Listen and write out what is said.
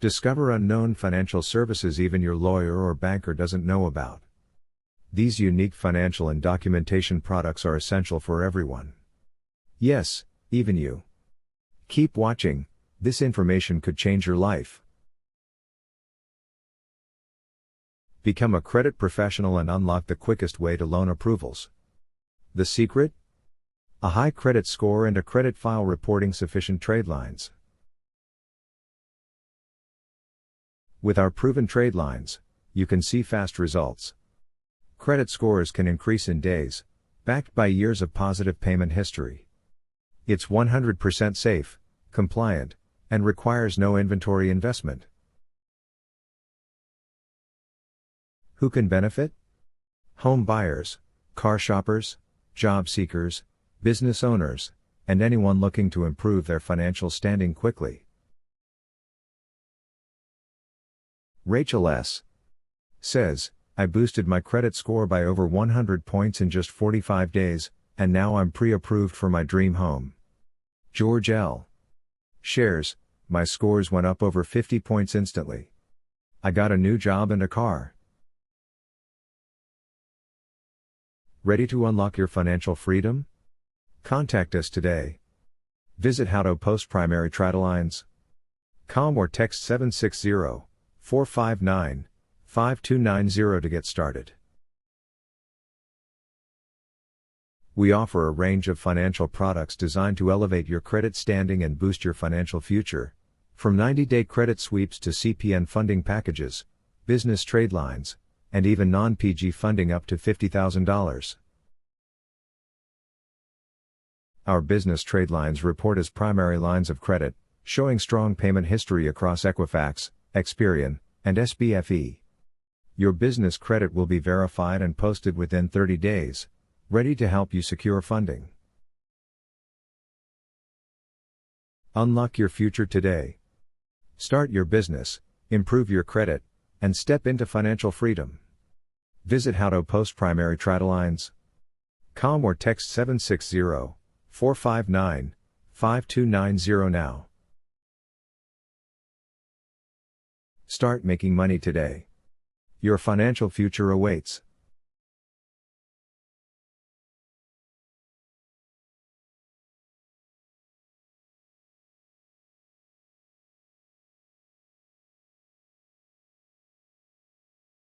Discover unknown financial services even your lawyer or banker doesn't know about. These unique financial and documentation products are essential for everyone. Yes, even you. Keep watching, this information could change your life. Become a credit professional and unlock the quickest way to loan approvals. The secret? A high credit score and a credit file reporting sufficient trade lines. With our proven trade lines, you can see fast results. Credit scores can increase in days, backed by years of positive payment history. It's 100% safe, compliant, and requires no inventory investment. Who can benefit? Home buyers, car shoppers, job seekers, business owners, and anyone looking to improve their financial standing quickly. Rachel S. says, I boosted my credit score by over 100 points in just 45 days, and now I'm pre-approved for my dream home. George L. shares, my scores went up over 50 points instantly. I got a new job and a car. Ready to unlock your financial freedom? Contact us today. Visit howtopostprimarytradelines.com or text 760-459-5290 to get started. We offer a range of financial products designed to elevate your credit standing and boost your financial future, from 90-day credit sweeps to CPN funding packages, business trade lines, and even non-PG funding up to $50,000. Our business trade lines report as primary lines of credit, showing strong payment history across Equifax, Experian, and SBFE. Your business credit will be verified and posted within 30 days, ready to help you secure funding. Unlock your future today. Start your business, improve your credit, and step into financial freedom. Visit howtopostprimarytradelines.com or text 760-459-5290 now. Start making money today. Your financial future awaits.